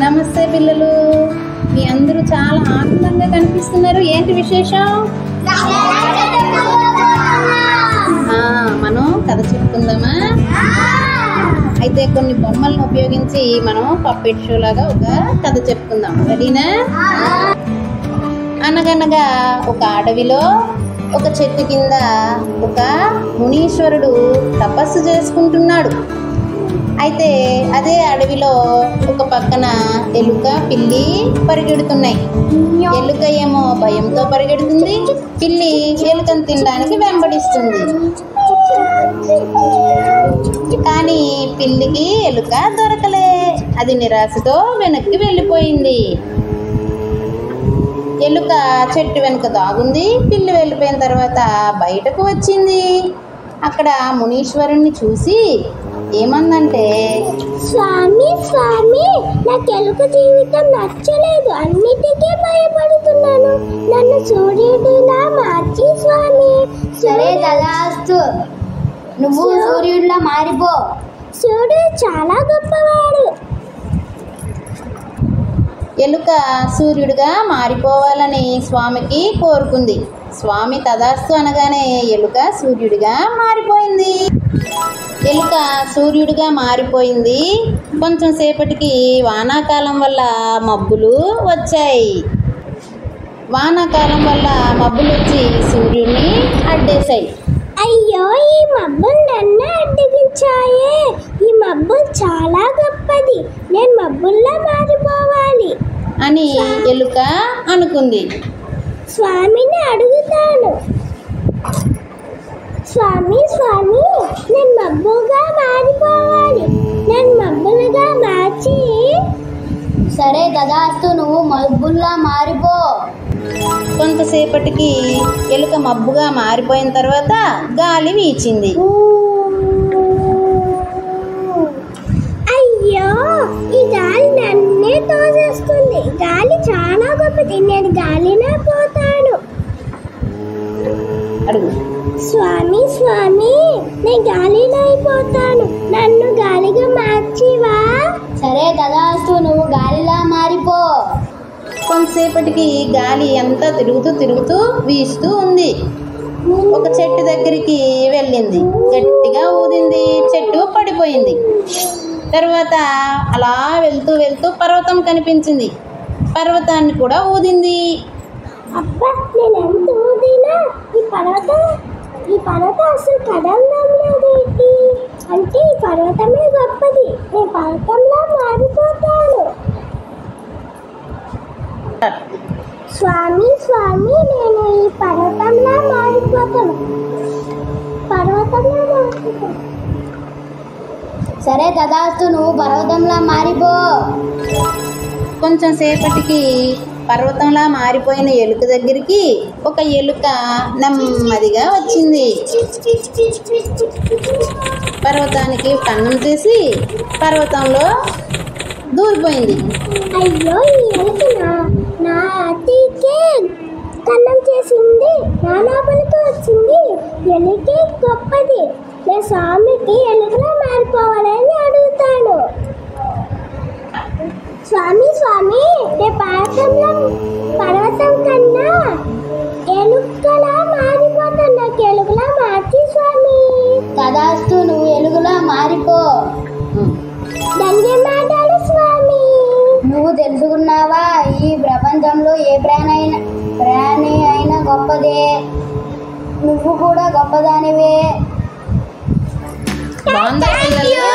నమస్తే పిల్లలు, మీ అందరూ చాలా ఆనందంగా కనిపిస్తున్నారు. ఏంటి విశేషం? మనం కథ చెప్పుకుందామా? అయితే కొన్ని బొమ్మలను ఉపయోగించి మనం పప్పెట్ షో లాగా ఒక కథ చెప్పుకుందాం. రెడీనా? అనగనగా ఒక అడవిలో ఒక చెట్టు కింద ఒక మునీశ్వరుడు తపస్సు చేసుకుంటున్నాడు. అయితే అదే అడవిలో ఒక పక్కన ఎలుక, పిల్లి పరిగెడుతున్నాయి. ఎలుక ఏమో భయంతో పరిగెడుతుంది, పిల్లి ఎలుకను తినడానికి వెంబడిస్తుంది. కానీ పిల్లికి ఎలుక దొరకలే. అది నిరాశతో వెనక్కి వెళ్ళిపోయింది. ఎలుక చెట్టు వెనుక దాగుంది. పిల్లి వెళ్ళిపోయిన తర్వాత బయటకు వచ్చింది. అక్కడ మునీశ్వరుణ్ణి చూసి ఏమందంటే, స్వామి స్వామి, నాకు ఎలుక జీవితం నచ్చలేదు, అన్నిటికీ భయపడుతున్నాను, నన్ను సూర్యుడిలా మార్చి స్వామి. సరే తదాస్తు, నువ్వు సూర్యుడిలా మారిపో. సూర్యుడు చాలా గొప్పవాడు. ఎలుక సూర్యుడిగా మారిపోవాలని స్వామికి కోరుకుంది. స్వామి తదాస్తు అనగానే ఎలుక సూర్యుడిగా మారిపోయింది. ఎలుక సూర్యుడిగా మారిపోయింది. కొంచెం సేపటికి వానాకాలం వల్ల మబ్బులు వచ్చాయి. వానాకాలం వల్ల మబ్బులు వచ్చి సూర్యుడిని అడ్డేశాయి. అయ్యో, ఈ మబ్బులు నన్ను అడ్డగించాయే. ఈ మబ్బు చాలా గొప్పది, నేను మబ్బుల్లా మారిపోవాలి అని ఎలుక అనుకుంది. స్వామిని అడుగుతాను. స్వామి స్వామి, నేను మబ్బుగా మారిపోవాలి, నేను మబ్బులుగా మార్చి. సరే తదాస్తు, నువ్వు మబ్బుల్లా మారిపో. కొంతసేపటికి ఎలుక మబ్బుగా మారిపోయిన తర్వాత గాలి వీచింది. అయ్యో, ఈ గాలి నన్నే తోసేస్తుంది. గాలి చాలా గొప్పది, నేను గాలినే పోతాను. అడుగు. స్వామి స్వామి, నేను గాలిలో అయిపోతాను, నన్ను గాలిగా మార్చివా? సరే తదాస్తు, నువ్వు గాలిలా మారిపో. కొంతసేపటికి గాలి అంతా తిరుగుతూ వీస్తూ ఉంది. ఒక చెట్టు దగ్గరికి వెళ్ళింది. గట్టిగా ఊదింది. చెట్టు పడిపోయింది. తర్వాత అలా వెళ్తూ పర్వతం కనిపించింది. పర్వతాన్ని కూడా ఊదింది. అబ్బా, నేను ఎంత ఊదినా ఈ పర్వతం అసలు కదలడం లేదేంటి? అంటే ఈ పర్వతమే గొప్పది, నేను పర్వతంలా మారిపోతాను. స్వామి స్వామి, నేను ఈ పర్వతంలా మారిపోతాను. సరే తదాస్తు, నువ్వు పర్వతంలా మారిపో. కొంచెం సేపటికి పర్వతంలా మారిపోయిన ఎలుక దగ్గరికి ఒక ఎలుక నెమ్మదిగా వచ్చింది. పర్వతానికి కన్నం చేసి పర్వతంలో దూరిపోయింది. అయ్యో, ఈ ఎలుక నా అతికే కన్నం చేసింది, నా లోపలికి వచ్చింది. ఎలుకే గొప్పది, నేను స్వామికి ఎలుకలా మారిపోవాలని అడుగుతాను. స్వామి స్వామి, పర్వతం కన్నా ఎలుకలా మారిపోతాను, నాకు ఎలుకలా మార్చి స్వామి. తదాస్తు, నువ్వు ఎలుగులా మారిపో. ధన్యవాదాలు స్వామి. నువ్వు తెలుసుకున్నావా, ఈ ప్రపంచంలో ఏ ప్రాణి అయినా గొప్పదే, నువ్వు కూడా గొప్పదానివే. బాగుందా పిల్లలు?